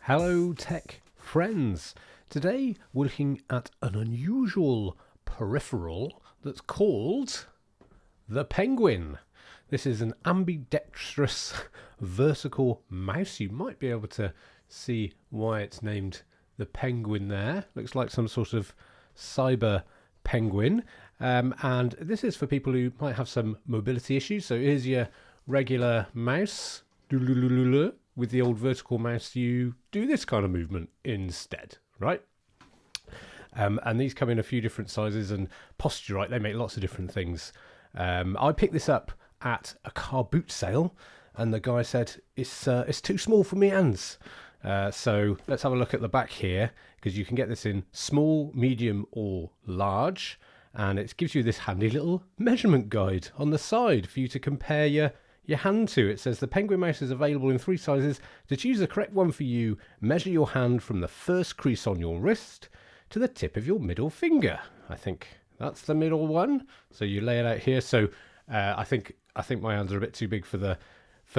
Hello tech friends. Today we're looking at an unusual peripheral that's called the Penguin. This is an ambidextrous vertical mouse. You might be able to see why it's named the Penguin there. Looks like some sort of cyber penguin. And this is for people who might have some mobility issues. So here's your regular mouse. With the old vertical mouse, you do this kind of movement instead, right? And these come in a few different sizes, and Posturite, they make lots of different things. I picked this up at a car boot sale, and the guy said, it's too small for me hands. So let's have a look at the back here, because you can get this in small, medium, or large, and it gives you this handy little measurement guide on the side for you to compare your hand to. It says the Penguin mouse is available in 3 sizes. To choose the correct one for you, measure your hand from the first crease on your wrist to the tip of your middle finger. I think that's the middle one. So you lay it out here. So I think my hands are a bit too big for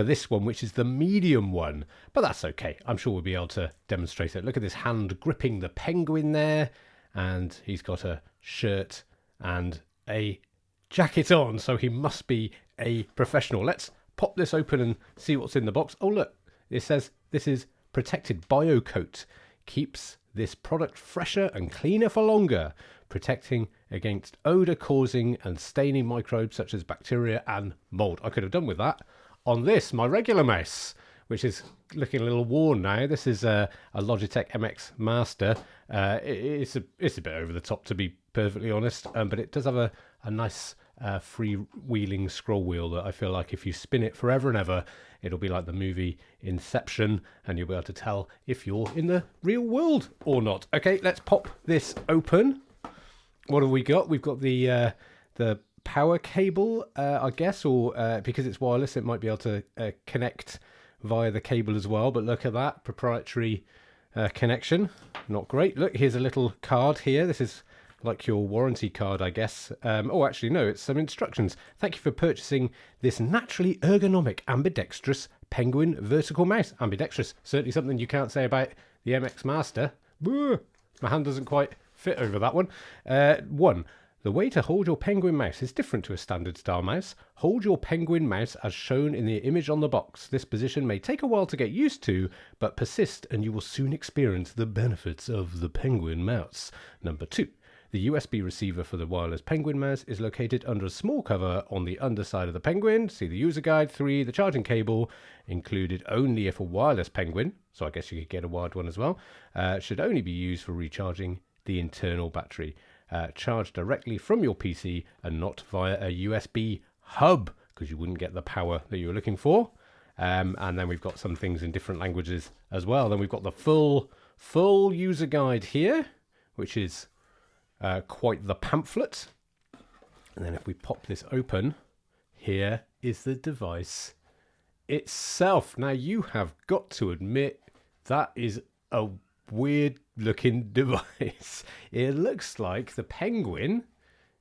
this one, which is the medium one, but that's okay. I'm sure we'll be able to demonstrate it. Look at this hand gripping the penguin there, and he's got a shirt and a jacket on, so he must be a professional. Let's pop this open and see what's in the box. Oh look, it says this is protected bio coat. Keeps this product fresher and cleaner for longer, protecting against odor causing and staining microbes such as bacteria and mold. I could have done with that on this, my regular mouse, which is looking a little worn now. This is a Logitech MX Master. It's a bit over the top, to be perfectly honest, but it does have a nice freewheeling scroll wheel that I feel like if you spin it forever and ever, it'll be like the movie Inception, and you'll be able to tell if you're in the real world or not. Okay, let's pop this open. What have we got? We've got the power cable, I guess, or because it's wireless, it might be able to connect via the cable as well. But look at that proprietary connection. Not great. Look, here's a little card here. This is like your warranty card, I guess. Oh, actually, no, it's some instructions. Thank you for purchasing this naturally ergonomic ambidextrous Penguin vertical mouse. Ambidextrous, certainly something you can't say about the MX Master. Boo! My hand doesn't quite fit over that one. 1. The way to hold your Penguin mouse is different to a standard style mouse. Hold your Penguin mouse as shown in the image on the box. This position may take a while to get used to, but persist and you will soon experience the benefits of the Penguin mouse. 2. The USB receiver for the wireless Penguin mouse is located under a small cover on the underside of the Penguin. See the user guide. 3. The charging cable, included only if a wireless Penguin, so I guess you could get a wired one as well, should only be used for recharging the internal battery. Charged directly from your PC and not via a USB hub, because you wouldn't get the power that you were looking for. And then we've got some things in different languages as well. Then we've got the full user guide here, which is quite the pamphlet. And then if we pop this open, here is the device itself. Now you have got to admit that is a weird looking device. It looks like the Penguin,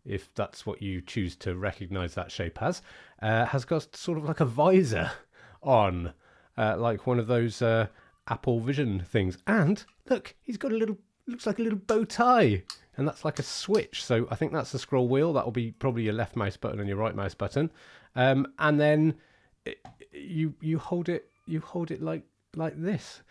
if that's what you choose to recognize that shape as, has got sort of like a visor on, like one of those Apple Vision things. And look, he's got looks like a little bow tie, and that's like a switch. So I think that's the scroll wheel. That'll be probably your left mouse button and your right mouse button. And then you hold it like this.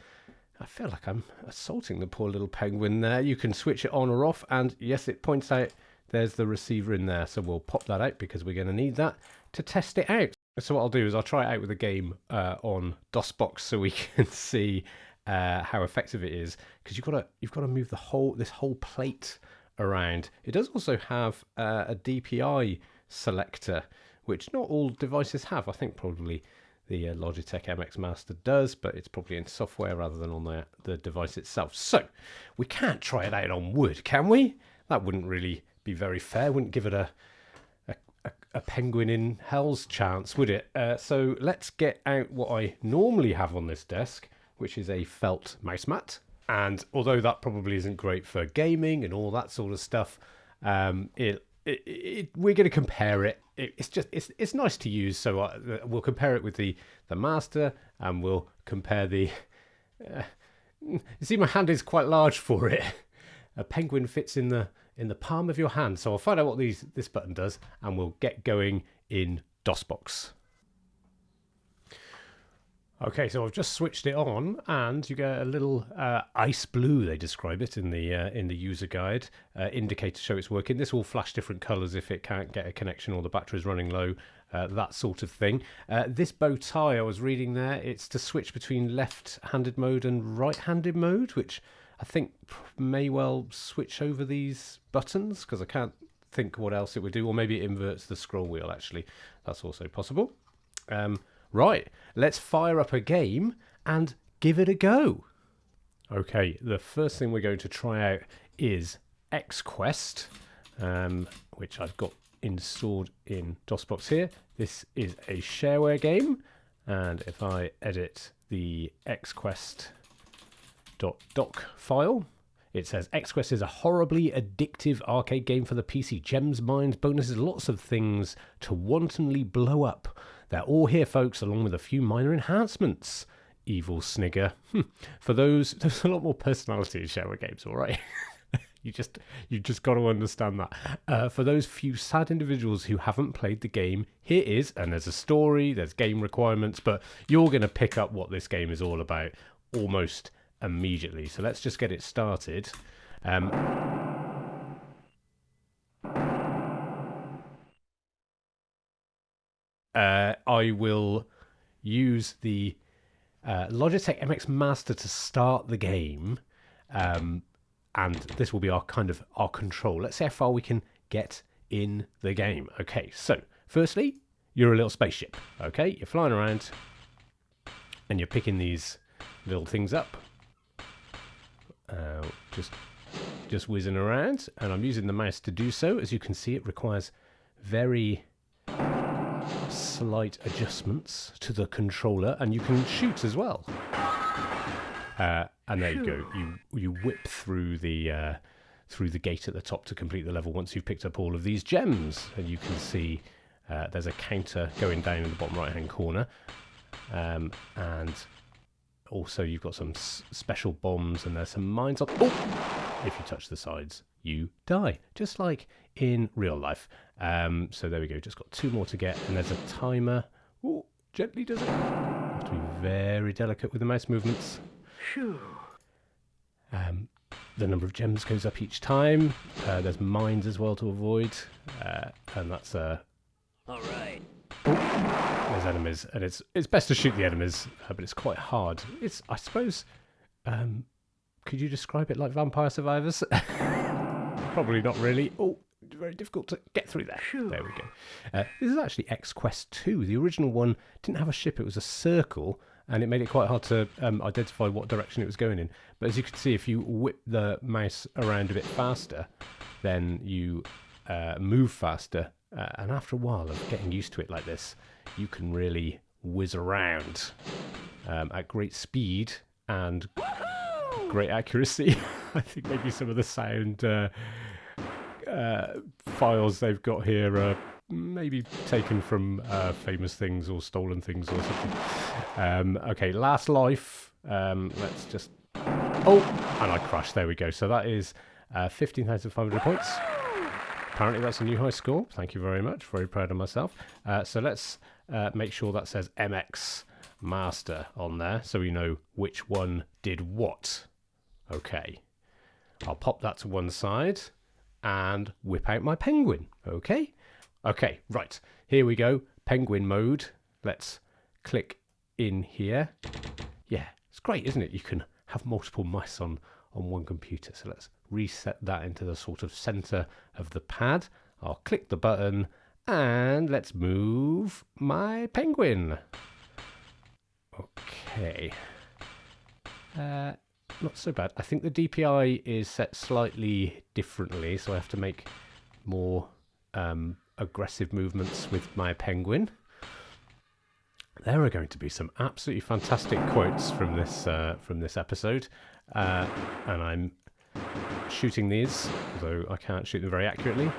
I feel like I'm assaulting the poor little penguin there. You can switch it on or off, and yes, it points out there's the receiver in there. So we'll pop that out because we're going to need that to test it out. So what I'll do is I'll try it out with a game on DOSBox so we can see how effective it is, because you've got to move this whole plate around. It does also have a DPI selector, which not all devices have. I think probably the Logitech MX Master does, but it's probably in software rather than on the device itself. So we can't try it out on wood, can we? That wouldn't really be very fair. Wouldn't give it a penguin in hell's chance, would it? So let's get out what I normally have on this desk, which is a felt mouse mat. And although that probably isn't great for gaming and all that sort of stuff, we're going to compare it. It's nice to use, so we'll compare it with the Master, and we'll compare the You see, my hand is quite large for it. A penguin fits in the palm of your hand. So I'll find out what this button does, and we'll get going in DOSBox. Okay, so I've just switched it on, and you get a little ice blue, they describe it in the user guide, indicator to show it's working. This will flash different colours if it can't get a connection or the battery's running low, that sort of thing. This bow tie I was reading there, it's to switch between left-handed mode and right-handed mode, which I think may well switch over these buttons, because I can't think what else it would do, or maybe it inverts the scroll wheel, actually. That's also possible. Right, let's fire up a game and give it a go. Okay, the first thing we're going to try out is XQuest, which I've got installed in DOSBox here. This is a shareware game, and if I edit the xquest.doc file, it says XQuest is a horribly addictive arcade game for the PC. Gems, mines, bonuses, lots of things to wantonly blow up. They're all here, folks, along with a few minor enhancements. Evil snigger. For those, there's a lot more personality in shareware games, all right? You just got to understand that. For those few sad individuals who haven't played the game, here is, and there's a story, there's game requirements, but you're going to pick up what this game is all about almost immediately. So let's just get it started. I will use the Logitech MX Master to start the game, and this will be our control. Let's see how far we can get in the game. Okay, so firstly, you're a little spaceship. Okay, you're flying around, and you're picking these little things up. Just whizzing around, and I'm using the mouse to do so. As you can see, it requires very slight adjustments to the controller, and you can shoot as well. And there you go. You whip through the gate at the top to complete the level once you've picked up all of these gems, and you can see there's a counter going down in the bottom right hand corner, and also you've got some special bombs, and there's some mines up. Oh! If you touch the sides, you die, just like in real life. So there we go, just got 2 more to get, and there's a timer. Oh, gently does it. You have to be very delicate with the mouse movements. The number of gems goes up each time. There's mines as well to avoid, and that's all right. There's enemies, and it's best to shoot the enemies, but it's quite hard. It's, I suppose, could you describe it like Vampire Survivors? Probably not really. Oh, very difficult to get through there. There we go. This is actually XQuest 2. The original one didn't have a ship, it was a circle, and it made it quite hard to identify what direction it was going in. But as you can see, if you whip the mouse around a bit faster, then you move faster. And after a while of getting used to it like this, you can really whiz around at great speed and great accuracy. I think maybe some of the sound files they've got here are maybe taken from famous things or stolen things or something. Okay, last life. Let's just... Oh, and I crashed. There we go. So that is 15,500 points. Apparently that's a new high score. Thank you very much. Very proud of myself. So let's make sure that says MX Master on there so we know which one did what. Okay. I'll pop that to one side and whip out my penguin. Okay. Okay, right. Here we go. Penguin mode. Let's click in here. Yeah, it's great, isn't it? You can have multiple mice on one computer. So let's reset that into the sort of center of the pad. I'll click the button and let's move my penguin. Okay. Not so bad. I think the DPI is set slightly differently, so I have to make more aggressive movements with my penguin. There are going to be some absolutely fantastic quotes from this episode, and I'm shooting these, although I can't shoot them very accurately.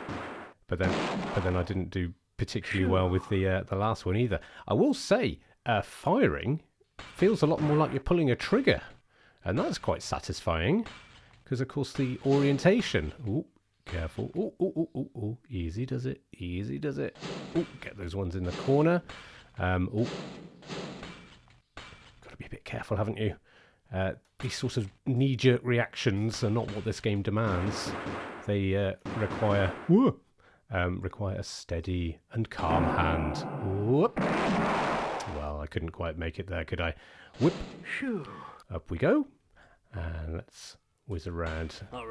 But then I didn't do particularly well with the last one either. I will say, firing feels a lot more like you're pulling a trigger And that's quite satisfying, because of course the orientation. Ooh, careful. Ooh, ooh, ooh, ooh, ooh. Easy does it. Easy does it. Ooh, get those ones in the corner. Ooh. Got to be a bit careful, haven't you? These sorts of knee-jerk reactions are not what this game demands. They require a steady and calm hand. Whoop. Well, I couldn't quite make it there, could I? Whip. Up we go. And let's whiz around a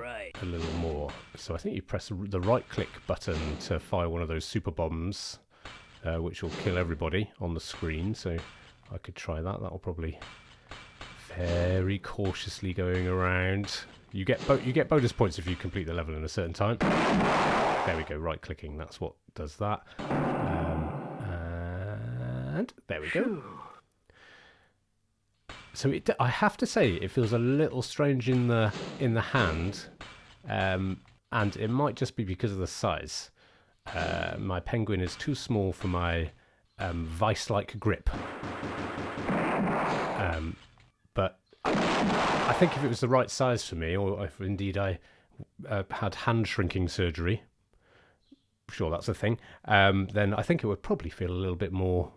little more. So I think you press the right-click button to fire one of those super bombs, which will kill everybody on the screen. So I could try that. That'll probably very cautiously going around. You get bonus points if you complete the level in a certain time. There we go. Right-clicking. That's what does that. And there we go. So I have to say, it feels a little strange in the hand, and it might just be because of the size. My Penguin is too small for my vice-like grip. But I think if it was the right size for me, or if indeed I had hand shrinking surgery, sure that's a thing, then I think it would probably feel a little bit more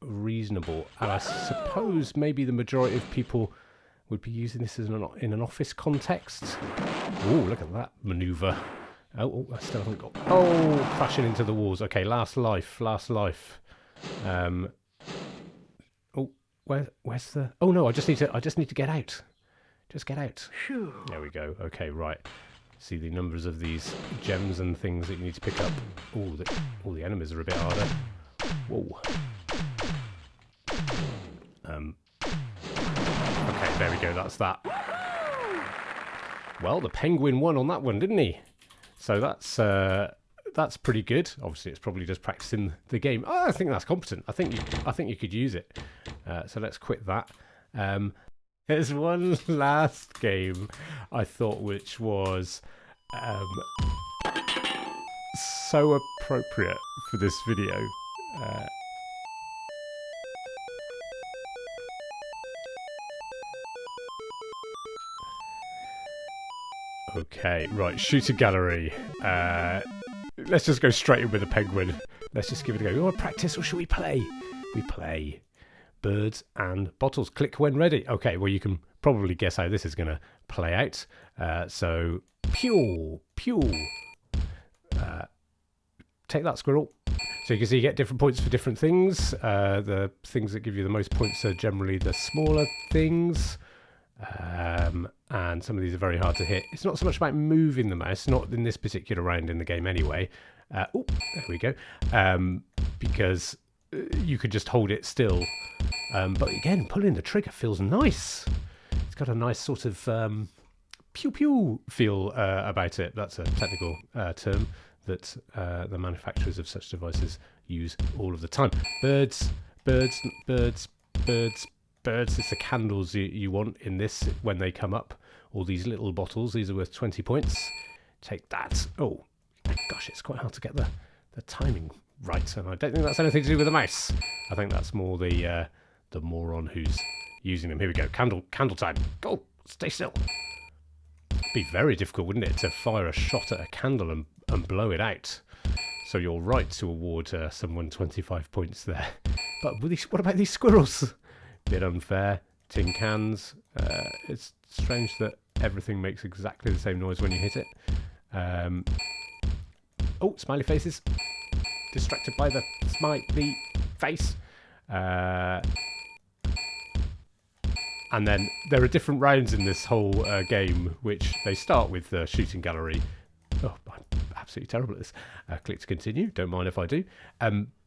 reasonable. And I suppose maybe the majority of people would be using this as in an office context. Oh, look at that maneuver. Oh, I still haven't got... Oh, crashing into the walls. Okay, last life. Oh, where's the... Oh no, I just need to get out. Just get out. There we go. Okay, right. See the numbers of these gems and things that you need to pick up. Oh, the enemies are a bit harder. Whoa. Okay, there we go. That's that. Well, the Penguin won on that one, didn't he? So that's pretty good. Obviously, it's probably just practicing the game. Oh, I think that's competent. I think you could use it. So let's quit that. There's one last game I thought which was so appropriate for this video. Okay, right, shooter gallery. Let's just go straight in with the Penguin. Let's just give it a go. You want to practice or should we play? We play. Birds and bottles. Click when ready. Okay, well you can probably guess how this is going to play out. So, pew, pew. Take that, squirrel. So you can see you get different points for different things. The things that give you the most points are generally the smaller things. And some of these are very hard to hit. It's not so much about moving the mouse, not in this particular round in the game anyway. Oh, there we go. Because you could just hold it still. But again, pulling the trigger feels nice. It's got a nice sort of pew-pew feel about it. That's a technical term that the manufacturers of such devices use all of the time. Birds, birds, birds, birds, birds. It's the candles you want in this when they come up. All these little bottles. These are worth 20 points. Take that. Oh, gosh, it's quite hard to get the timing right. And I don't think that's anything to do with the mouse. I think that's more the moron who's using them. Here we go. Candle time. Go. Stay still. It'd be very difficult, wouldn't it, to fire a shot at a candle and blow it out. So you're right to award someone 25 points there. But what about these squirrels? Bit unfair. Tin cans. It's strange that everything makes exactly the same noise when you hit it. Oh, smiley faces. Distracted by the smiley face. And then there are different rounds in this whole game, which they start with the shooting gallery. Oh, I'm absolutely terrible at this. Click to continue. Don't mind if I do.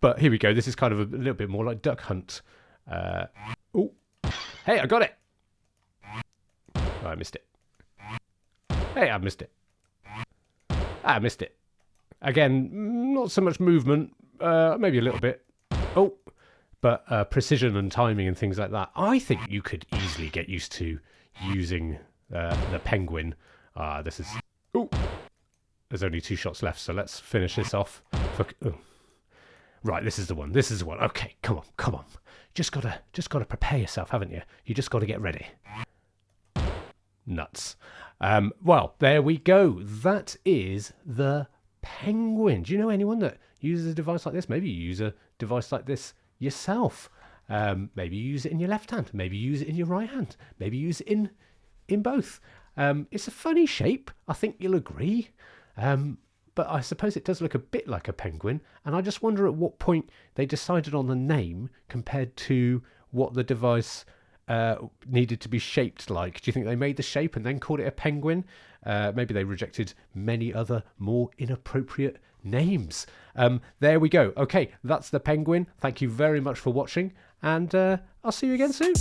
But here we go. This is kind of a little bit more like Duck Hunt. Oh, hey, I got it. Oh, I missed it. Hey, I missed it. I missed it. Again, not so much movement. Maybe a little bit. Oh. But precision and timing and things like that, I think you could easily get used to using the Penguin. This is... Ooh! There's only 2 shots left, so let's finish this off. Right, this is the one. This is the one. Okay, come on. Just gotta prepare yourself, haven't you? You just gotta get ready. Nuts. Well, there we go. That is the Penguin. Do you know anyone that uses a device like this? Maybe you use a device like this yourself. Maybe you use it in your left hand. Maybe you use it in your right hand. Maybe you use it in both. It's a funny shape. I think you'll agree. But I suppose it does look a bit like a penguin. And I just wonder at what point they decided on the name compared to what the device needed to be shaped like. Do you think they made the shape and then called it a penguin? Maybe they rejected many other more inappropriate names. There we go. Okay, that's the Penguin. Thank you very much for watching, and I'll see you again soon.